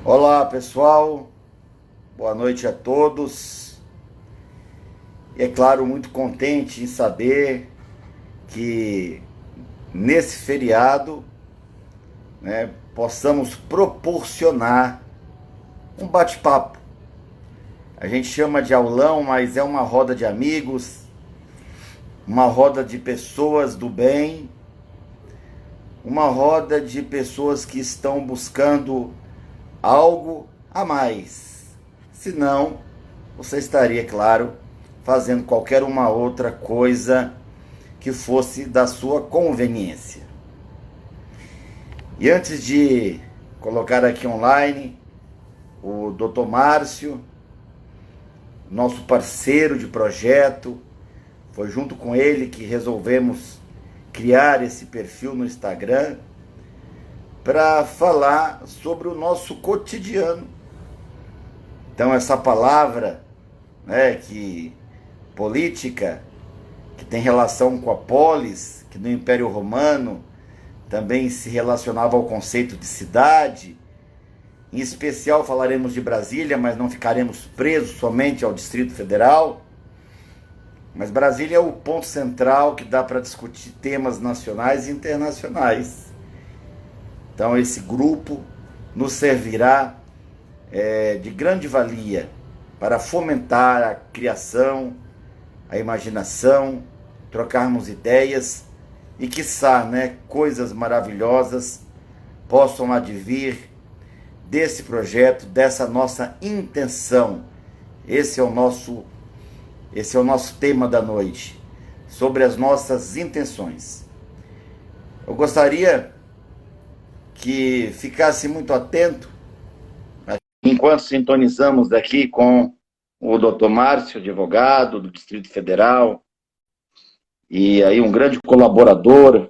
Olá pessoal, boa noite a todos. E é claro, muito contente em saber que nesse feriado, possamos proporcionar um bate-papo. A gente chama de aulão, mas é uma roda de amigos, uma roda de pessoas do bem, uma roda de pessoas que estão buscando algo a mais. Senão, você estaria, claro, fazendo qualquer uma outra coisa que fosse da sua conveniência. E antes de colocar aqui online o Dr. Márcio, nosso parceiro de projeto, foi junto com ele que resolvemos criar esse perfil no Instagram para falar sobre o nosso cotidiano. Então essa palavra, que política, que tem relação com a polis, que no Império Romano também se relacionava ao conceito de cidade. Em especial falaremos de Brasília, mas não ficaremos presos somente ao Distrito Federal. Mas Brasília é o ponto central que dá para discutir temas nacionais e internacionais. Então esse grupo nos servirá de grande valia para fomentar a criação, a imaginação, trocarmos ideias e, quiçá, coisas maravilhosas possam advir desse projeto, dessa nossa intenção. Esse é o nosso tema da noite, sobre as nossas intenções. Eu gostaria que ficasse muito atento enquanto sintonizamos daqui com o Dr. Márcio, advogado do Distrito Federal, e aí um grande colaborador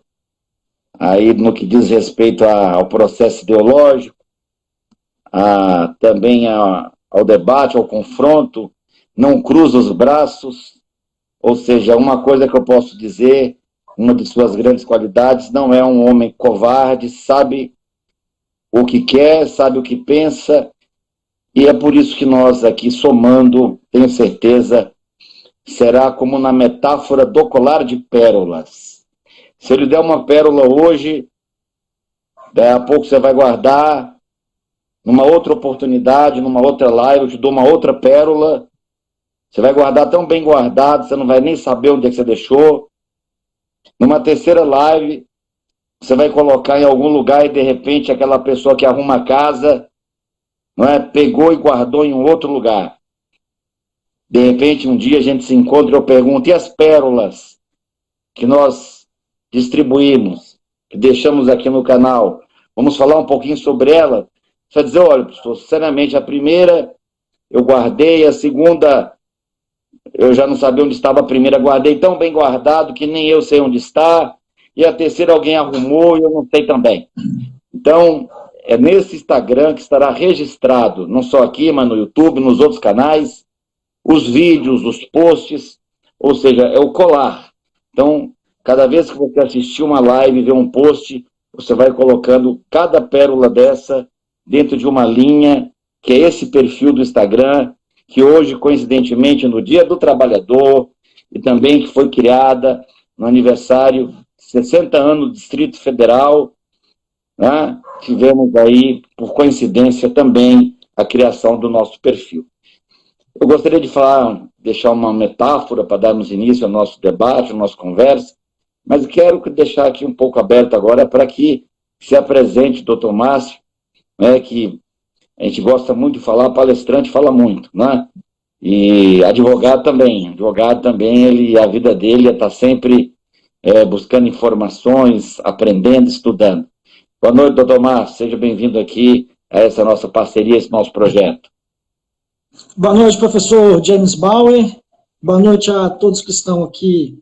aí no que diz respeito ao processo ideológico, também ao debate, ao confronto. Não cruza os braços, ou seja, uma coisa que eu posso dizer, uma de suas grandes qualidades, não é um homem covarde, sabe o que quer, sabe o que pensa, e é por isso que nós aqui, somando, tenho certeza, será como na metáfora do colar de pérolas. Se eu lhe der uma pérola hoje, daí a pouco você vai guardar, numa outra oportunidade, numa outra live, eu te dou uma outra pérola, você vai guardar tão bem guardado, você não vai nem saber onde é que você deixou. Numa terceira live, você vai colocar em algum lugar e de repente aquela pessoa que arruma a casa, pegou e guardou em um outro lugar. De repente, um dia a gente se encontra e eu pergunto, e as pérolas que nós distribuímos, que deixamos aqui no canal? Vamos falar um pouquinho sobre ela? Você vai dizer, olha, professor, sinceramente, a primeira eu guardei, a segunda eu já não sabia onde estava, a primeira guardei tão bem guardado que nem eu sei onde está, e a terceira alguém arrumou e eu não sei também. Então, é nesse Instagram que estará registrado, não só aqui, mas no YouTube, nos outros canais, os vídeos, os posts, ou seja, é o colar. Então, cada vez que você assistir uma live e ver um post, você vai colocando cada pérola dessa dentro de uma linha, que é esse perfil do Instagram, que hoje, coincidentemente, no Dia do Trabalhador, e também que foi criada no aniversário 60 anos do Distrito Federal, tivemos aí, por coincidência, também a criação do nosso perfil. Eu gostaria de deixar uma metáfora para darmos início ao nosso debate, à nossa conversa, mas quero deixar aqui um pouco aberto agora para que se apresente o Dr. Márcio, que a gente gosta muito de falar, palestrante fala muito, E advogado também, a vida dele está sempre buscando informações, aprendendo, estudando. Boa noite, doutor Márcio, seja bem-vindo aqui a essa nossa parceria, esse nosso projeto. Boa noite, professor James Bauer, boa noite a todos que estão aqui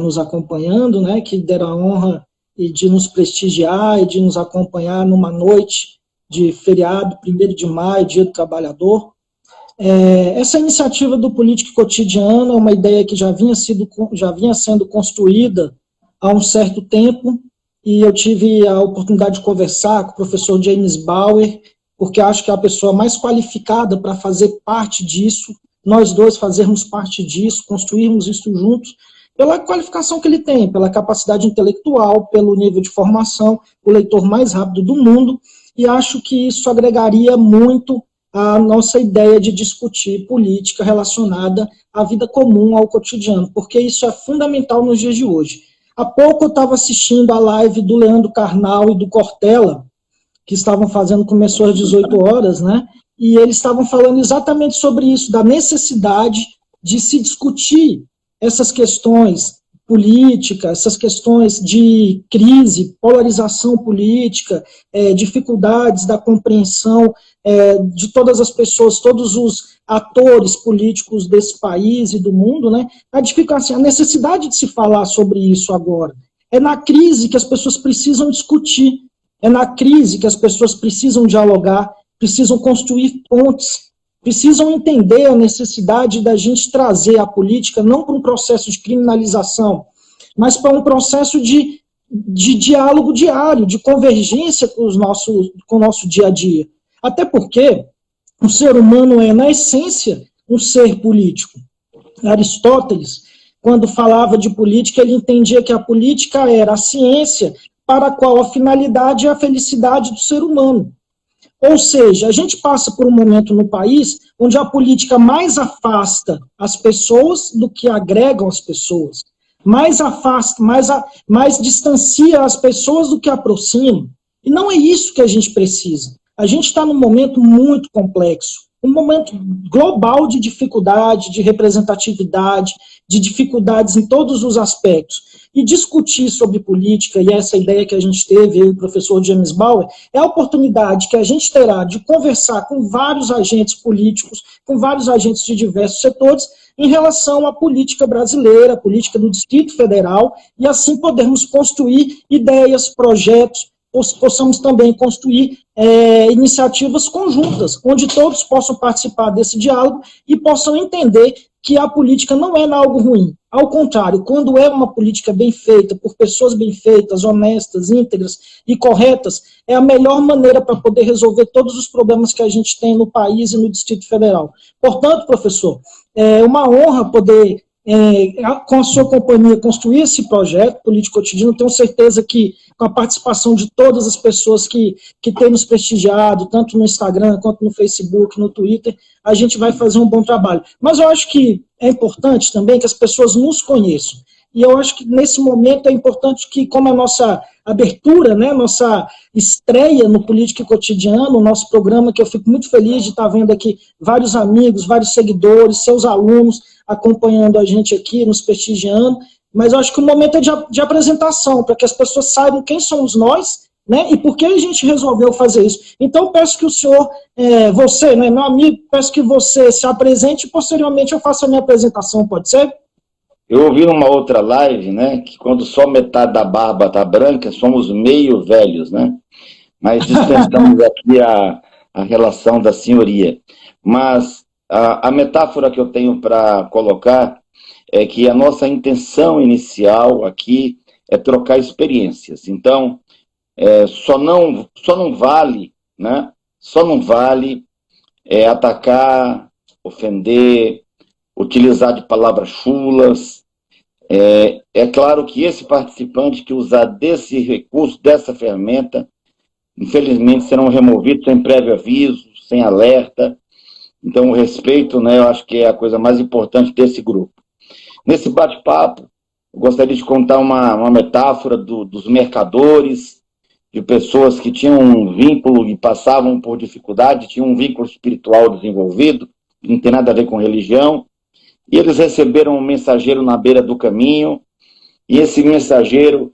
nos acompanhando, que deram a honra de nos prestigiar e de nos acompanhar numa noite de feriado, 1º de maio, Dia do Trabalhador. Essa iniciativa do Política Cotidiana é uma ideia que já vinha sendo construída há um certo tempo, e eu tive a oportunidade de conversar com o professor James Bauer, porque acho que é a pessoa mais qualificada para fazer parte disso, nós dois fazermos parte disso, construirmos isso juntos, pela qualificação que ele tem, pela capacidade intelectual, pelo nível de formação, o leitor mais rápido do mundo, e acho que isso agregaria muito a nossa ideia de discutir política relacionada à vida comum, ao cotidiano, porque isso é fundamental nos dias de hoje. Há pouco eu estava assistindo a live do Leandro Carnal e do Cortella, que estavam fazendo, começou às 18 horas, né? E eles estavam falando exatamente sobre isso, da necessidade de se discutir essas questões políticas, essas questões de crise, polarização política, dificuldades da compreensão de todas as pessoas, todos os atores políticos desse país e do mundo, né? A necessidade de se falar sobre isso agora. É na crise que as pessoas precisam discutir, é na crise que as pessoas precisam dialogar, precisam construir pontes, precisam entender a necessidade da gente trazer a política não para um processo de criminalização, mas para um processo de diálogo diário, de convergência com o nosso dia a dia. Até porque o ser humano é, na essência, um ser político. Aristóteles, quando falava de política, ele entendia que a política era a ciência para a qual a finalidade é a felicidade do ser humano. Ou seja, a gente passa por um momento no país onde a política mais afasta as pessoas do que agregam as pessoas, mais afasta, mais distancia as pessoas do que aproxima. E não é isso que a gente precisa. A gente está num momento muito complexo, um momento global de dificuldade, de representatividade, de dificuldades em todos os aspectos. E discutir sobre política, e essa ideia que a gente teve, eu e o professor James Bauer, é a oportunidade que a gente terá de conversar com vários agentes políticos, com vários agentes de diversos setores, em relação à política brasileira, a política do Distrito Federal, e assim podermos construir ideias, projetos, possamos também construir iniciativas conjuntas, onde todos possam participar desse diálogo e possam entender que a política não é algo ruim. Ao contrário, quando é uma política bem feita, por pessoas bem feitas, honestas, íntegras e corretas, é a melhor maneira para poder resolver todos os problemas que a gente tem no país e no Distrito Federal. Portanto, professor, é uma honra poder, com a sua companhia, construir esse projeto político cotidiano. Tenho certeza que, com a participação de todas as pessoas que têm nos prestigiado, tanto no Instagram, quanto no Facebook, no Twitter, a gente vai fazer um bom trabalho. Mas eu acho que é importante também que as pessoas nos conheçam. E eu acho que, nesse momento, é importante que, como a nossa abertura, né, nossa estreia no Política Cotidiano, o nosso programa, que eu fico muito feliz de estar vendo aqui vários amigos, vários seguidores, seus alunos acompanhando a gente aqui, nos prestigiando, mas eu acho que o momento é de apresentação, para que as pessoas saibam quem somos nós, né, e por que a gente resolveu fazer isso. Então, eu peço que o senhor, você, né, meu amigo, peço que você se apresente e, posteriormente, eu faço a minha apresentação, pode ser? Eu ouvi numa outra live, né, que quando só metade da barba está branca, somos meio velhos, né? Mas dispensamos aqui a relação da senhoria. Mas a metáfora que eu tenho para colocar é que a nossa intenção inicial aqui é trocar experiências. Então, só não vale, né? Só não vale atacar, ofender, utilizar de palavras chulas. É claro que esse participante que usar desse recurso, dessa ferramenta, infelizmente serão removidos sem prévio aviso, sem alerta. Então, o respeito, né, eu acho que é a coisa mais importante desse grupo. Nesse bate-papo, eu gostaria de contar uma metáfora dos mercadores, de pessoas que tinham um vínculo e passavam por dificuldade, tinham um vínculo espiritual desenvolvido, que não tem nada a ver com religião, e eles receberam um mensageiro na beira do caminho, e esse mensageiro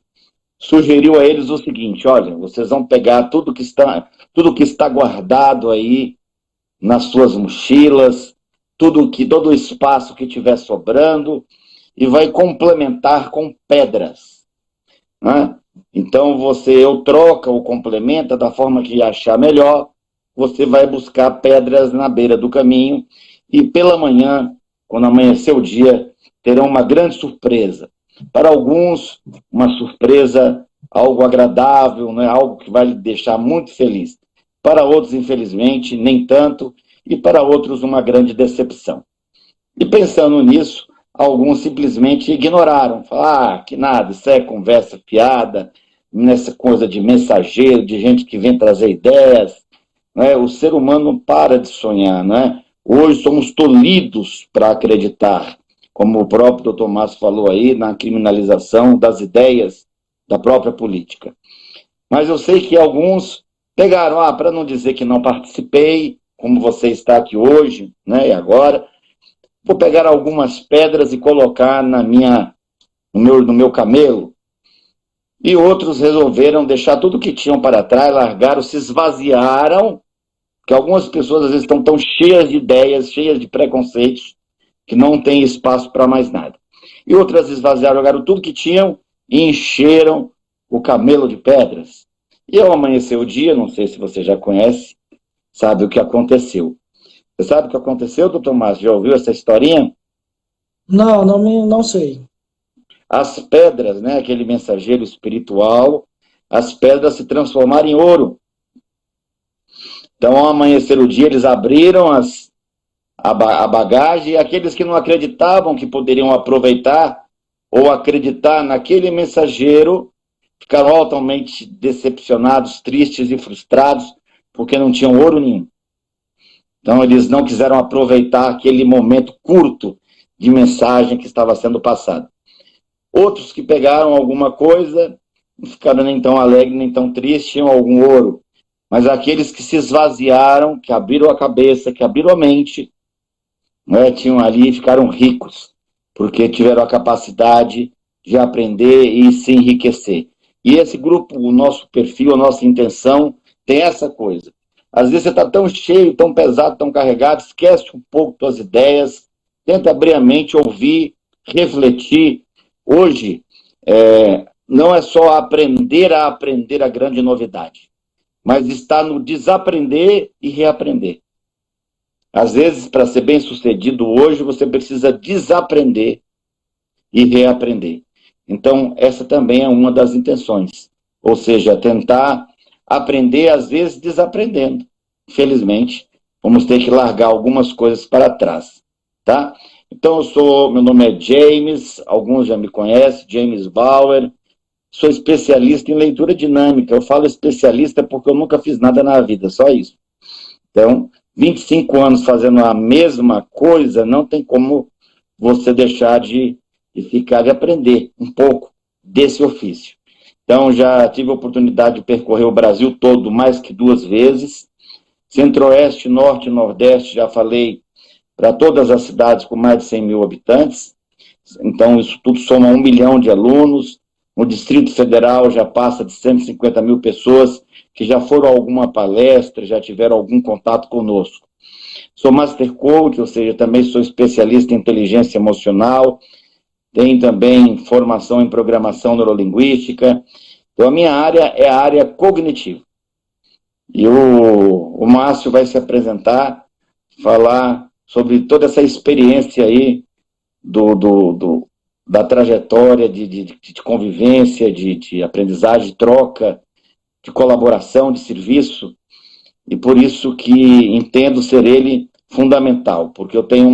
sugeriu a eles o seguinte: olha, vocês vão pegar tudo que está guardado aí nas suas mochilas, todo o espaço que tiver sobrando, e vai complementar com pedras, né? Então eu troca ou complementa da forma que achar melhor, você vai buscar pedras na beira do caminho, e pela manhã, quando amanhecer o dia, terão uma grande surpresa. Para alguns, uma surpresa, algo agradável, né? Algo que vai lhe deixar muito feliz. para outros, infelizmente, nem tanto, e para outros uma grande decepção. E pensando nisso, alguns simplesmente ignoraram, falaram, que nada, isso é conversa fiada, nessa coisa de mensageiro, de gente que vem trazer ideias, né? O ser humano não para de sonhar, né? Hoje somos tolhidos para acreditar, como o próprio Dr. Márcio falou aí, na criminalização das ideias da própria política. Mas eu sei que alguns pegaram, para não dizer que não participei, como você está aqui hoje, né, e agora, vou pegar algumas pedras e colocar no meu camelo. E outros resolveram deixar tudo que tinham para trás, largaram, se esvaziaram, porque algumas pessoas às vezes estão tão cheias de ideias, cheias de preconceitos, que não tem espaço para mais nada. E outras esvaziaram, jogaram tudo que tinham e encheram o camelo de pedras. E ao amanhecer o dia, não sei se você já conhece, sabe o que aconteceu. Você sabe o que aconteceu, doutor Márcio? Já ouviu essa historinha? Não sei. As pedras, né, aquele mensageiro espiritual, as pedras se transformaram em ouro. Então, ao amanhecer o dia, eles abriram a bagagem, e aqueles que não acreditavam que poderiam aproveitar ou acreditar naquele mensageiro, ficaram altamente decepcionados, tristes e frustrados, porque não tinham ouro nenhum. Então, eles não quiseram aproveitar aquele momento curto de mensagem que estava sendo passado. Outros que pegaram alguma coisa, não ficaram nem tão alegres, nem tão tristes, tinham algum ouro. Mas aqueles que se esvaziaram, que abriram a cabeça, que abriram a mente, né, tinham ali e ficaram ricos, porque tiveram a capacidade de aprender e se enriquecer. E esse grupo, o nosso perfil, a nossa intenção, tem essa coisa. Às vezes você está tão cheio, tão pesado, tão carregado, esquece um pouco suas ideias, tenta abrir a mente, ouvir, refletir. Hoje, não é só aprender a grande novidade, mas está no desaprender e reaprender. Às vezes, para ser bem sucedido hoje, você precisa desaprender e reaprender. Então, essa também é uma das intenções. Ou seja, tentar aprender, às vezes, desaprendendo. Infelizmente, vamos ter que largar algumas coisas para trás, tá? Então, meu nome é James, alguns já me conhecem, James Bauer, sou especialista em leitura dinâmica. Eu falo especialista porque eu nunca fiz nada na vida, só isso. Então, 25 anos fazendo a mesma coisa, não tem como você deixar de ficar de aprender um pouco desse ofício. Então, já tive a oportunidade de percorrer o Brasil todo mais que 2 vezes, Centro-Oeste, Norte e Nordeste, já falei para todas as cidades com mais de 100 mil habitantes, então isso tudo soma 1 milhão de alunos, no Distrito Federal já passa de 150 mil pessoas que já foram a alguma palestra, já tiveram algum contato conosco. Sou Master Coach, ou seja, também sou especialista em inteligência emocional, tenho também formação em programação neurolinguística. Então, a minha área é a área cognitiva. E o Márcio vai se apresentar, falar sobre toda essa experiência aí da trajetória de convivência, de aprendizagem, de troca, de colaboração, de serviço, e por isso que entendo ser ele fundamental, porque eu tenho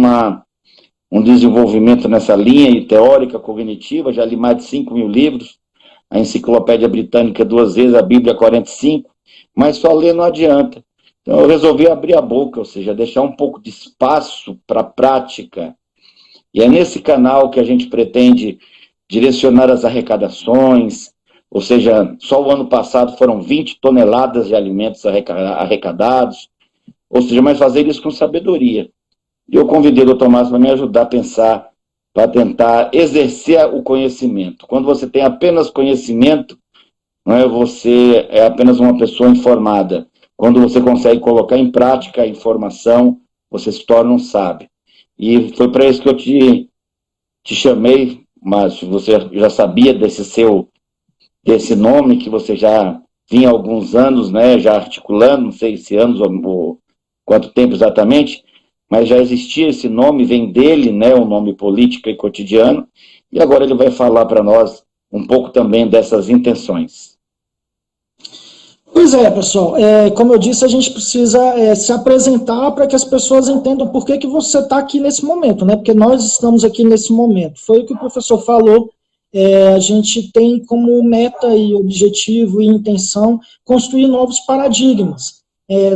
um desenvolvimento nessa linha teórica, cognitiva, já li mais de 5 mil livros, a Enciclopédia Britânica 2 vezes, a Bíblia 45, mas só ler não adianta. Então eu resolvi abrir a boca, ou seja, deixar um pouco de espaço para a prática, e é nesse canal que a gente pretende direcionar as arrecadações, ou seja, só o ano passado foram 20 toneladas de alimentos arrecadados, ou seja, mas fazer isso com sabedoria. E eu convidei o Dr. Márcio para me ajudar a pensar, para tentar exercer o conhecimento. Quando você tem apenas conhecimento, não é, você é apenas uma pessoa informada. Quando você consegue colocar em prática a informação, você se torna um sábio. E foi para isso que eu te chamei, mas você já sabia desse nome, que você já vinha há alguns anos, né, já articulando, não sei se anos ou quanto tempo exatamente, mas já existia esse nome, vem dele, né, o nome Política e Cotidiano, e agora ele vai falar para nós um pouco também dessas intenções. Pois é, pessoal, como eu disse, a gente precisa se apresentar para que as pessoas entendam por que você está aqui nesse momento, né? Porque nós estamos aqui nesse momento. Foi o que o professor falou, a gente tem como meta e objetivo e intenção construir novos paradigmas,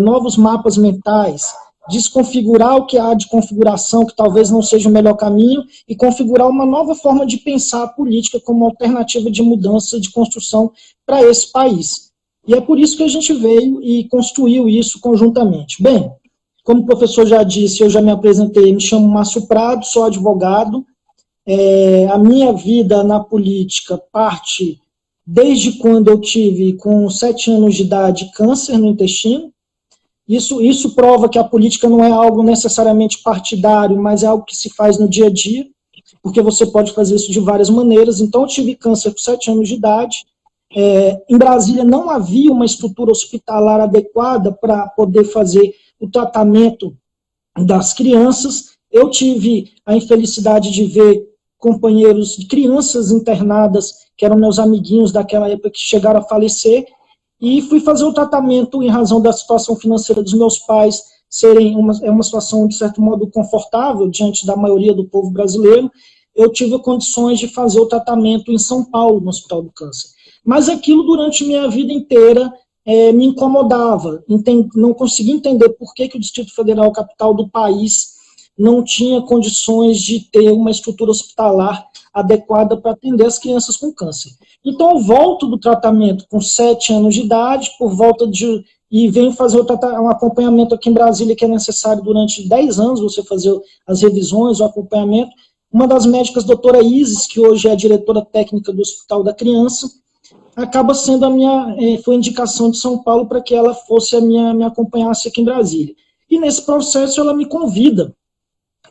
novos mapas mentais, desconfigurar o que há de configuração, que talvez não seja o melhor caminho, e configurar uma nova forma de pensar a política como alternativa de mudança e de construção para esse país. E é por isso que a gente veio e construiu isso conjuntamente. Bem, como o professor já disse, eu já me apresentei, me chamo Márcio Prado, sou advogado. A minha vida na política parte desde quando eu tive, com 7 anos de idade, câncer no intestino. Isso prova que a política não é algo necessariamente partidário, mas é algo que se faz no dia a dia, porque você pode fazer isso de várias maneiras. Então, eu tive câncer com 7 anos de idade. Em Brasília não havia uma estrutura hospitalar adequada para poder fazer o tratamento das crianças. Eu tive a infelicidade de ver companheiros, crianças internadas, que eram meus amiguinhos daquela época, que chegaram a falecer, e fui fazer o tratamento em razão da situação financeira dos meus pais serem uma situação, de certo modo, confortável diante da maioria do povo brasileiro. Eu tive condições de fazer o tratamento em São Paulo, no Hospital do Câncer. Mas aquilo, durante minha vida inteira, me incomodava. Não conseguia entender por que o Distrito Federal, capital do país, não tinha condições de ter uma estrutura hospitalar adequada para atender as crianças com câncer. Então, eu volto do tratamento com 7 anos de idade, e venho fazer um acompanhamento aqui em Brasília, que é necessário durante 10 anos, você fazer as revisões, o acompanhamento. Uma das médicas, doutora Isis, que hoje é a diretora técnica do Hospital da Criança, acaba sendo foi indicação de São Paulo para que ela fosse me acompanhasse aqui em Brasília. E nesse processo ela me convida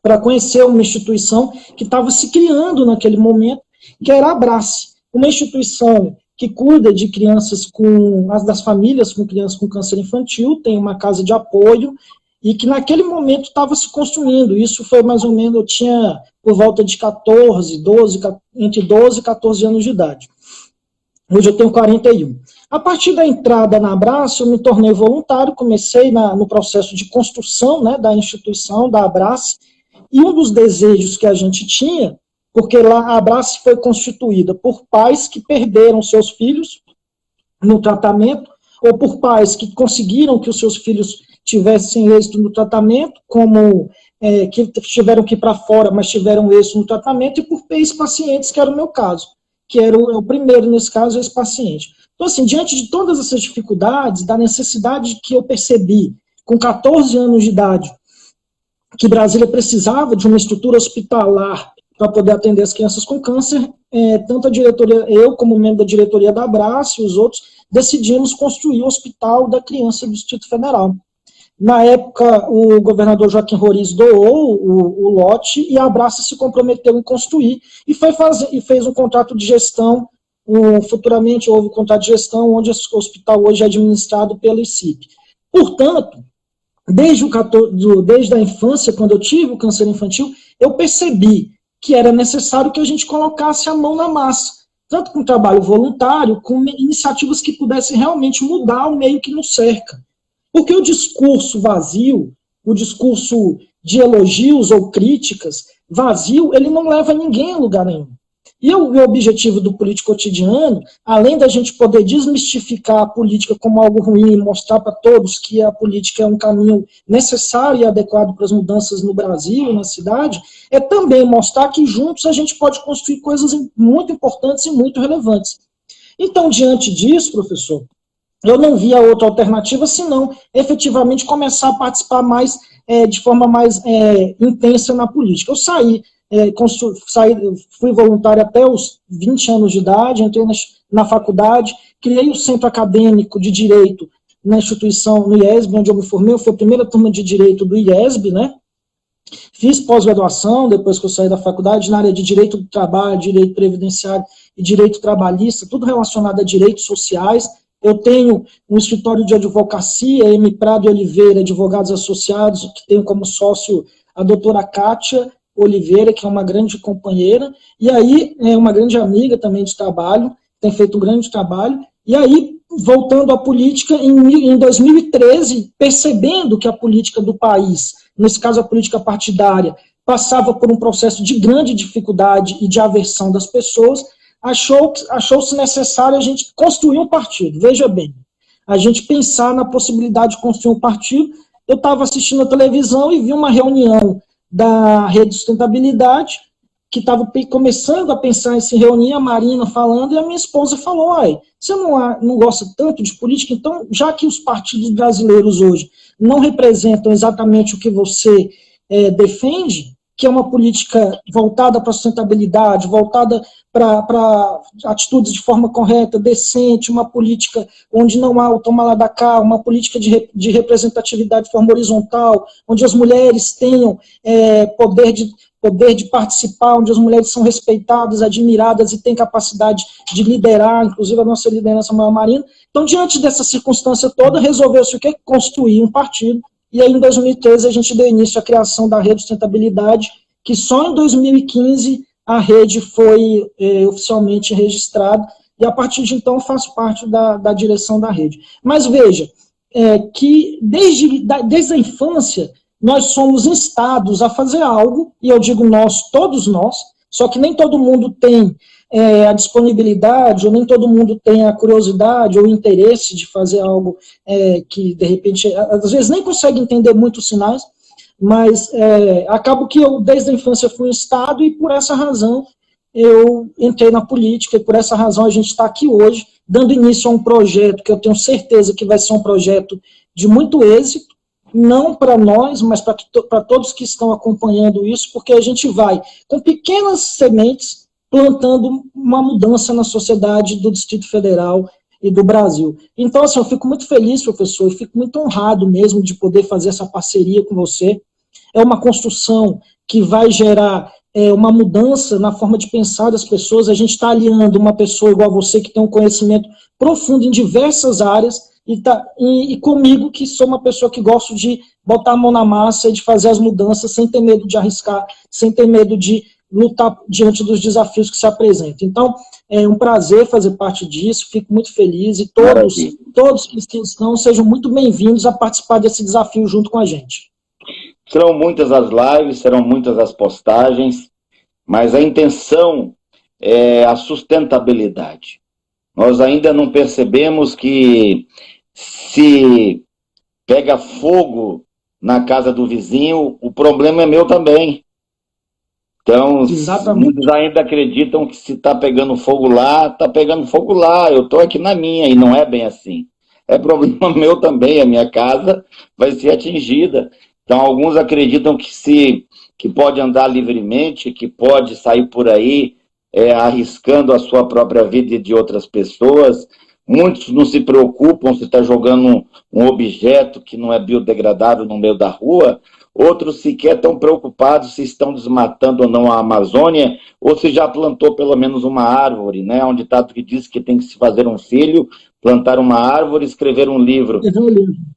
para conhecer uma instituição que estava se criando naquele momento, que era a Abrace, uma instituição que cuida de crianças das famílias com crianças com câncer infantil, tem uma casa de apoio, e que naquele momento estava se construindo. Isso foi mais ou menos, eu tinha por volta de entre 12 e 14 anos de idade. Hoje eu tenho 41. A partir da entrada na Abrace, eu me tornei voluntário, comecei no processo de construção, né, da instituição, da Abrace, e um dos desejos que a gente tinha, porque lá a Abrace foi constituída por pais que perderam seus filhos no tratamento, ou por pais que conseguiram que os seus filhos tivessem êxito no tratamento, que tiveram que ir para fora, mas tiveram êxito no tratamento, e por ex-pacientes, que era o meu caso, que era o primeiro, nesse caso, esse paciente. Então, assim, diante de todas essas dificuldades, da necessidade que eu percebi, com 14 anos de idade, que Brasília precisava de uma estrutura hospitalar para poder atender as crianças com câncer, tanto a diretoria, eu como membro da diretoria da Abrace e os outros, decidimos construir o Hospital da Criança do Distrito Federal. Na época, o governador Joaquim Roriz doou o lote e a Abrace se comprometeu em construir e fez um contrato de gestão. Futuramente houve um contrato de gestão onde esse hospital hoje é administrado pela ICIP. Portanto, desde a infância, quando eu tive o câncer infantil, eu percebi que era necessário que a gente colocasse a mão na massa, tanto com trabalho voluntário, com iniciativas que pudessem realmente mudar o meio que nos cerca. Porque o discurso vazio, o discurso de elogios ou críticas vazio, ele não leva ninguém a lugar nenhum. E o objetivo do político cotidiano, além da gente poder desmistificar a política como algo ruim, mostrar para todos que a política é um caminho necessário e adequado para as mudanças no Brasil e na cidade, é também mostrar que juntos a gente pode construir coisas muito importantes e muito relevantes. Então, diante disso, professor, eu não via outra alternativa senão efetivamente começar a participar de forma mais intensa na política. Eu fui voluntário até os 20 anos de idade, entrei na faculdade, criei o Centro Acadêmico de Direito na instituição, no IESB, onde eu me formei. Eu fui a primeira turma de Direito do IESB, né? Fiz pós-graduação, depois que eu saí da faculdade, na área de Direito do Trabalho, Direito Previdenciário e Direito Trabalhista, tudo relacionado a direitos sociais. Eu tenho um escritório de advocacia, M. Prado e Oliveira, advogados associados, que tenho como sócio a doutora Kátia Oliveira, que é uma grande companheira, e aí é uma grande amiga também de trabalho, tem feito um grande trabalho, e aí voltando à política, em 2013, percebendo que a política do país, nesse caso a política partidária, passava por um processo de grande dificuldade e de aversão das pessoas, achou-se necessário a gente construir um partido. Veja bem, a gente pensar na possibilidade de construir um partido. Eu estava assistindo a televisão e vi uma reunião da Rede de Sustentabilidade, que estava começando a pensar em se reunir, a Marina falando, e a minha esposa falou, você não gosta tanto de política? Então, já que os partidos brasileiros hoje não representam exatamente o que você defende, que é uma política voltada para a sustentabilidade, voltada para atitudes de forma correta, decente, uma política onde não há o toma lá da cá, uma política de representatividade de forma horizontal, onde as mulheres tenham poder de participar, onde as mulheres são respeitadas, admiradas e têm capacidade de liderar, inclusive a nossa liderança maior Marina. Então, diante dessa circunstância toda, resolveu-se o quê? Construir um partido. E aí, em 2013, a gente deu início à criação da Rede de Sustentabilidade, que só em 2015 a rede foi oficialmente registrada, e a partir de então faço parte da direção da rede. Mas veja, que desde a infância, nós somos instados a fazer algo, e eu digo nós, todos nós, só que nem todo mundo tem a disponibilidade, ou nem todo mundo tem a curiosidade ou o interesse de fazer algo que, de repente, às vezes nem consegue entender muitos sinais, mas acabo que eu, desde a infância, fui instado, e por essa razão eu entrei na política, e por essa razão a gente está aqui hoje, dando início a um projeto que eu tenho certeza que vai ser um projeto de muito êxito, não para nós, mas para todos que estão acompanhando isso, porque a gente vai, com pequenas sementes, plantando uma mudança na sociedade do Distrito Federal e do Brasil. Então, assim, eu fico muito feliz, professor, e fico muito honrado mesmo de poder fazer essa parceria com você. É uma construção que vai gerar uma mudança na forma de pensar das pessoas. A gente está aliando uma pessoa igual a você, que tem um conhecimento profundo em diversas áreas, e comigo, que sou uma pessoa que gosto de botar a mão na massa e de fazer as mudanças sem ter medo de arriscar, sem ter medo de lutar diante dos desafios que se apresentam. Então, é um prazer fazer parte disso, fico muito feliz, e todos que estão sejam muito bem-vindos a participar desse desafio junto com a gente. Serão muitas as lives, serão muitas as postagens, mas a intenção é a sustentabilidade. Nós ainda não percebemos que se pega fogo na casa do vizinho, o problema é meu também. Então, muitos ainda acreditam que se está pegando fogo lá, está pegando fogo lá, eu estou aqui na minha, e não é bem assim. É problema meu também, a minha casa vai ser atingida. Então, alguns acreditam que pode andar livremente, que pode sair por aí arriscando a sua própria vida e de outras pessoas. Muitos não se preocupam se está jogando um objeto que não é biodegradável no meio da rua. Outros sequer estão preocupados se estão desmatando ou não a Amazônia, ou se já plantou pelo menos uma árvore, né? Onde está que diz que tem que se fazer um filho, plantar uma árvore, escrever um livro.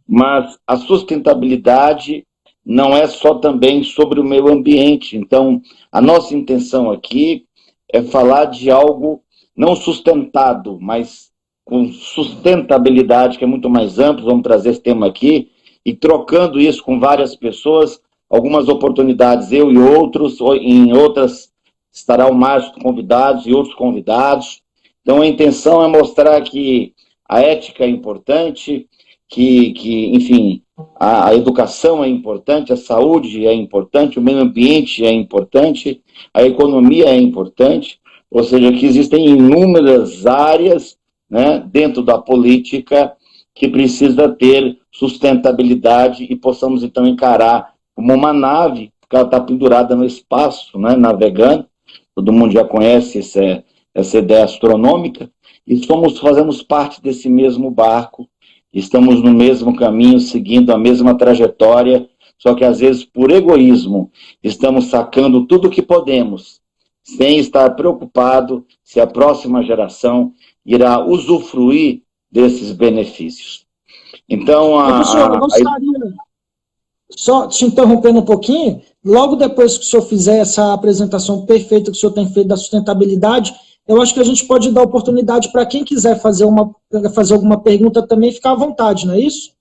Mas a sustentabilidade não é só também sobre o meio ambiente. Então, a nossa intenção aqui é falar de algo não sustentado, mas com sustentabilidade, que é muito mais amplo. Vamos trazer esse tema aqui, e trocando isso com várias pessoas, algumas oportunidades eu e outros, em outras estará o Márcio convidados e outros convidados. Então a intenção é mostrar que a ética é importante, que enfim, a educação é importante, a saúde é importante, o meio ambiente é importante, a economia é importante, ou seja, que existem inúmeras áreas, né, dentro da política que precisa ter sustentabilidade, e possamos então encarar como uma nave, porque ela está pendurada no espaço, né, navegando. Todo mundo já conhece essa ideia astronômica, e fazemos parte desse mesmo barco, estamos no mesmo caminho, seguindo a mesma trajetória, só que às vezes por egoísmo estamos sacando tudo o que podemos, sem estar preocupado se a próxima geração irá usufruir desses benefícios. Então, professor, eu gostaria, só te interrompendo um pouquinho, logo depois que o senhor fizer essa apresentação perfeita que o senhor tem feito da sustentabilidade, eu acho que a gente pode dar oportunidade para quem quiser fazer alguma pergunta também, ficar à vontade, não é isso?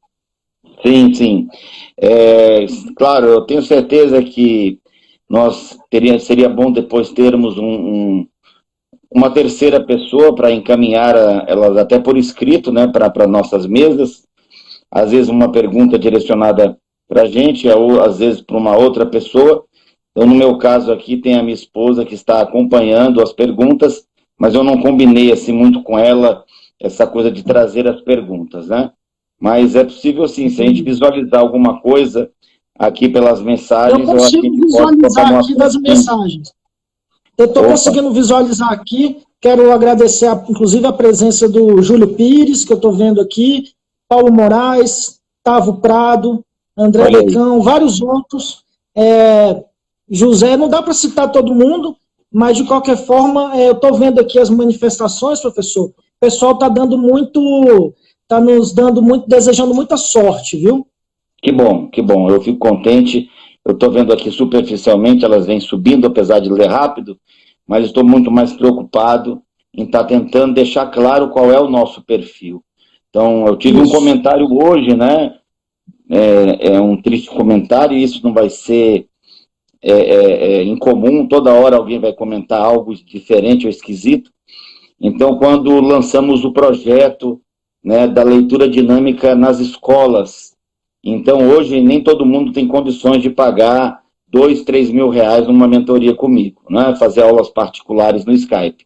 Sim, sim. Claro, eu tenho certeza que seria bom depois termos uma terceira pessoa para encaminhar elas até por escrito, né, para nossas mesas. Às vezes uma pergunta direcionada para a gente, ou às vezes para uma outra pessoa. Então, no meu caso aqui, tem a minha esposa que está acompanhando as perguntas, mas eu não combinei assim muito com ela essa coisa de trazer as perguntas, né? Mas é possível sim, se a gente visualizar alguma coisa aqui pelas Eu mensagens, eu acho que a consigo gente pode tocar visualizar no aqui das assunto. mensagens. Eu estou Opa, conseguindo visualizar aqui. Quero agradecer, inclusive, a presença do Júlio Pires, que eu estou vendo aqui, Paulo Moraes, Tavo Prado, André olha aí. Decão, vários outros. José, não dá para citar todo mundo, mas, de qualquer forma, eu estou vendo aqui as manifestações, professor. O pessoal está nos dando muito, desejando muita sorte, viu? Que bom, que bom. Eu fico contente. Eu estou vendo aqui superficialmente, elas vêm subindo, apesar de ler rápido, mas estou muito mais preocupado em estar tentando deixar claro qual é o nosso perfil. Então, eu tive um Isso. comentário hoje, né? É um triste comentário, e isso não vai ser incomum, toda hora alguém vai comentar algo diferente ou esquisito. Então, quando lançamos o projeto, né, da leitura dinâmica nas escolas, então hoje nem todo mundo tem condições de pagar 2, 3 mil reais numa mentoria comigo, né, fazer aulas particulares no Skype.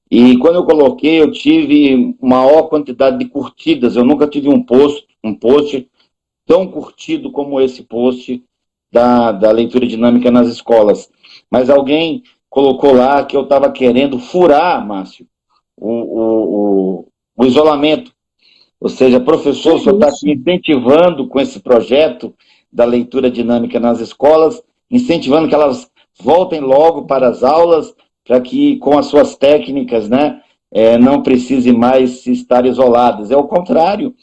E quando eu coloquei, eu tive maior quantidade de curtidas, eu nunca tive um post tão curtido como esse post da leitura dinâmica nas escolas. Mas alguém colocou lá que eu estava querendo furar, Márcio, o isolamento. Ou seja, professor, o senhor está aqui incentivando com esse projeto da leitura dinâmica nas escolas, incentivando que elas voltem logo para as aulas, para que, com as suas técnicas, né, não precise mais estar isoladas. É o contrário,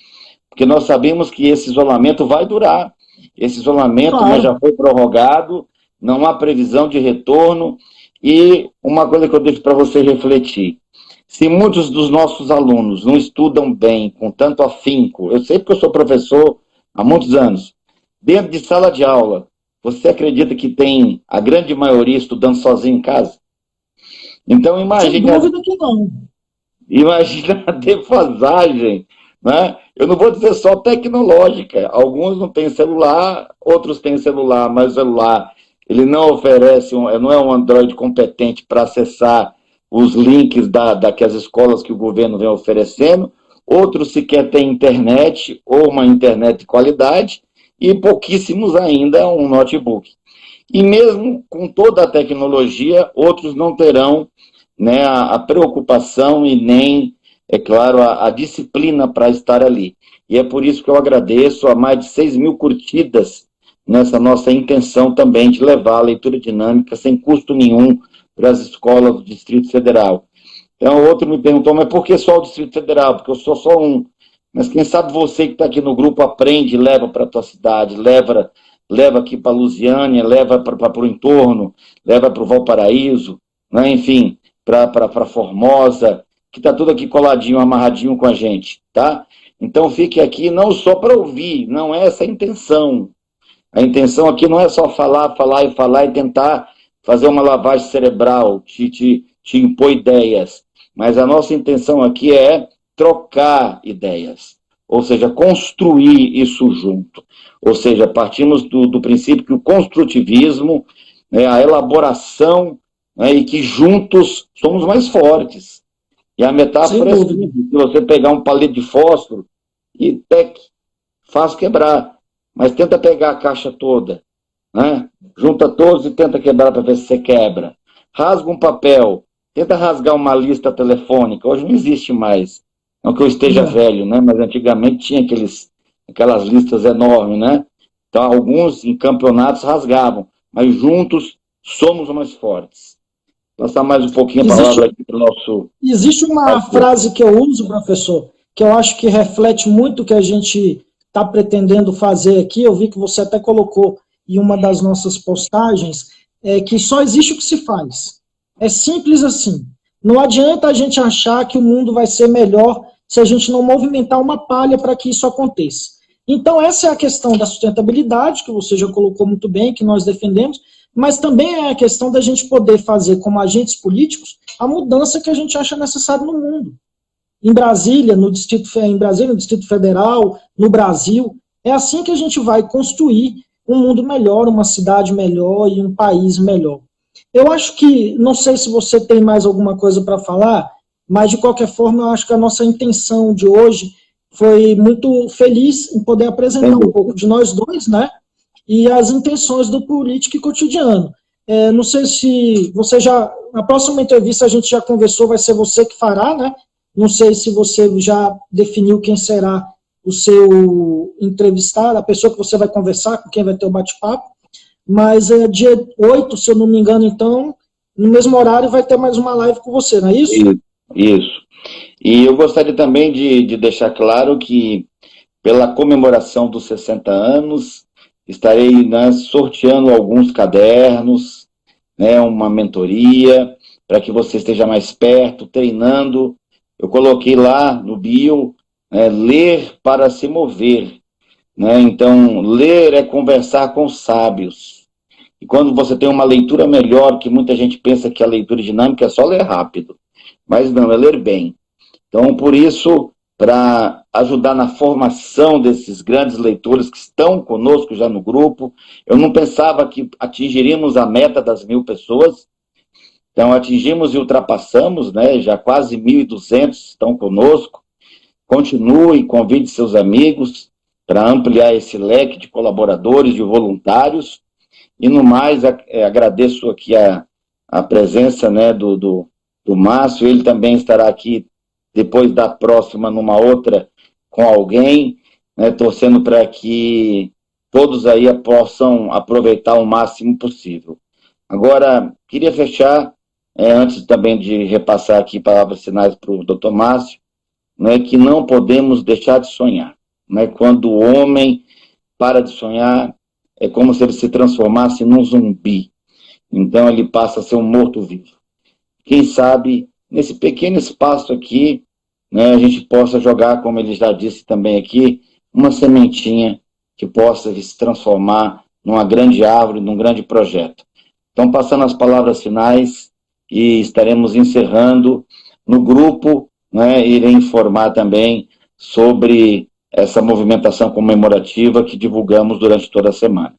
porque nós sabemos que esse isolamento vai durar. Esse isolamento, né, Claro. já foi prorrogado, não há previsão de retorno. E uma coisa que eu deixo para você refletir: se muitos dos nossos alunos não estudam bem, com tanto afinco, eu sei porque eu sou professor há muitos anos, dentro de sala de aula, você acredita que tem a grande maioria estudando sozinho em casa? Então Sem imagine dúvida que não. Imagina a defasagem, né? Eu não vou dizer só tecnológica. Alguns não têm celular, outros têm celular, mas o celular ele não oferece, não é um Android competente para acessar os links que as escolas que o governo vem oferecendo. Outros sequer têm internet ou uma internet de qualidade e pouquíssimos ainda um notebook. E mesmo com toda a tecnologia, outros não terão, né, a preocupação e nem, é claro, a disciplina para estar ali. E é por isso que eu agradeço a mais de 6 mil curtidas nessa nossa intenção também de levar a leitura dinâmica sem custo nenhum para as escolas do Distrito Federal. Então, outro me perguntou, mas por que só o Distrito Federal? Porque eu sou só um. Mas quem sabe você que está aqui no grupo aprende, leva para a tua cidade, leva aqui para Lusiânia, leva para o entorno, leva para o Valparaíso, né? Enfim, para Formosa, que está tudo aqui coladinho, amarradinho com a gente, tá? Então fique aqui não só para ouvir, não é essa a intenção. A intenção aqui não é só falar, falar e falar e tentar fazer uma lavagem cerebral, te impor ideias, mas a nossa intenção aqui é trocar ideias, ou seja, construir isso junto. Ou seja, partimos do princípio que o construtivismo, né, a elaboração, né, e que juntos somos mais fortes. E a Sem metáfora é dúvida. simples: se você pegar um palito de fósforo e faz quebrar, mas tenta pegar a caixa toda, né? Junta todos e tenta quebrar para ver se você quebra. Rasga um papel, tenta rasgar uma lista telefônica. Hoje não existe mais. Não que eu esteja É. velho, né? Mas antigamente tinha aquelas listas enormes, né? Então, alguns em campeonatos rasgavam, mas juntos somos mais fortes. Passar mais um pouquinho a Existe, palavra aqui para o nosso existe uma parceiro. frase que eu uso, professor, que eu acho que reflete muito o que a gente está pretendendo fazer aqui. Eu vi que você até colocou em uma das nossas postagens, que só existe o que se faz. É simples assim. Não adianta a gente achar que o mundo vai ser melhor se a gente não movimentar uma palha para que isso aconteça. Então, essa é a questão da sustentabilidade, que você já colocou muito bem, que nós defendemos, mas também é a questão da gente poder fazer, como agentes políticos, a mudança que a gente acha necessária no mundo. Em Brasília, no Distrito Federal, no Brasil, é assim que a gente vai construir um mundo melhor, uma cidade melhor e um país melhor. Eu acho que, não sei se você tem mais alguma coisa para falar, mas de qualquer forma, eu acho que a nossa intenção de hoje foi muito feliz em poder apresentar um pouco de nós dois, né? E as intenções do Política e Cotidiano. Não sei se você já, na próxima entrevista a gente já conversou, vai ser você que fará, né? Não sei se você já definiu quem será o seu entrevistado, a pessoa que você vai conversar, com quem vai ter o bate-papo, mas é dia 8, se eu não me engano, então, no mesmo horário vai ter mais uma live com você, não é isso? Isso. E eu gostaria também de deixar claro que, pela comemoração dos 60 anos, estarei, né, sorteando alguns cadernos, né, uma mentoria, para que você esteja mais perto, treinando. Eu coloquei lá no bio, ler para se mover. Né? Então, ler é conversar com os sábios. E quando você tem uma leitura melhor, que muita gente pensa que a leitura dinâmica é só ler rápido, mas não, é ler bem. Então, por isso, para ajudar na formação desses grandes leitores que estão conosco já no grupo, eu não pensava que atingiríamos a meta das 1.000 pessoas, então atingimos e ultrapassamos, né? Já quase 1.200 estão conosco. Continue, convide seus amigos para ampliar esse leque de colaboradores, de voluntários, e no mais, agradeço aqui a presença, né, do Márcio. Ele também estará aqui depois da próxima, numa outra, com alguém, né, torcendo para que todos aí possam aproveitar o máximo possível. Agora, queria fechar, antes também de repassar aqui palavras finais para o Dr. Márcio, né, que não podemos deixar de sonhar. Né? Quando o homem para de sonhar, é como se ele se transformasse num zumbi. Então ele passa a ser um morto-vivo. Quem sabe, nesse pequeno espaço aqui, né, a gente possa jogar, como ele já disse também aqui, uma sementinha que possa se transformar numa grande árvore, num grande projeto. Então, passando as palavras finais, e estaremos encerrando no grupo, né, irei informar também sobre essa movimentação comemorativa que divulgamos durante toda a semana.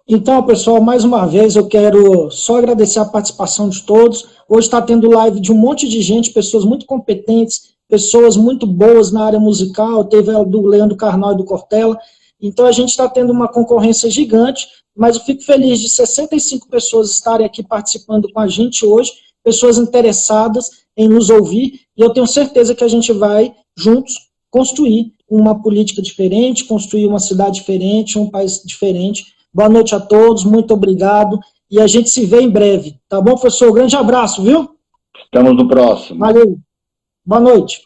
Então, pessoal, mais uma vez eu quero só agradecer a participação de todos. Hoje está tendo live de um monte de gente, pessoas muito competentes, pessoas muito boas na área musical, teve a do Leandro Carnal e do Cortella. Então a gente está tendo uma concorrência gigante, mas eu fico feliz de 65 pessoas estarem aqui participando com a gente hoje, pessoas interessadas em nos ouvir, e eu tenho certeza que a gente vai, juntos, construir uma política diferente, construir uma cidade diferente, um país diferente. Boa noite a todos, muito obrigado, e a gente se vê em breve, tá bom, professor? Grande abraço, viu? Estamos no próximo. Valeu, boa noite.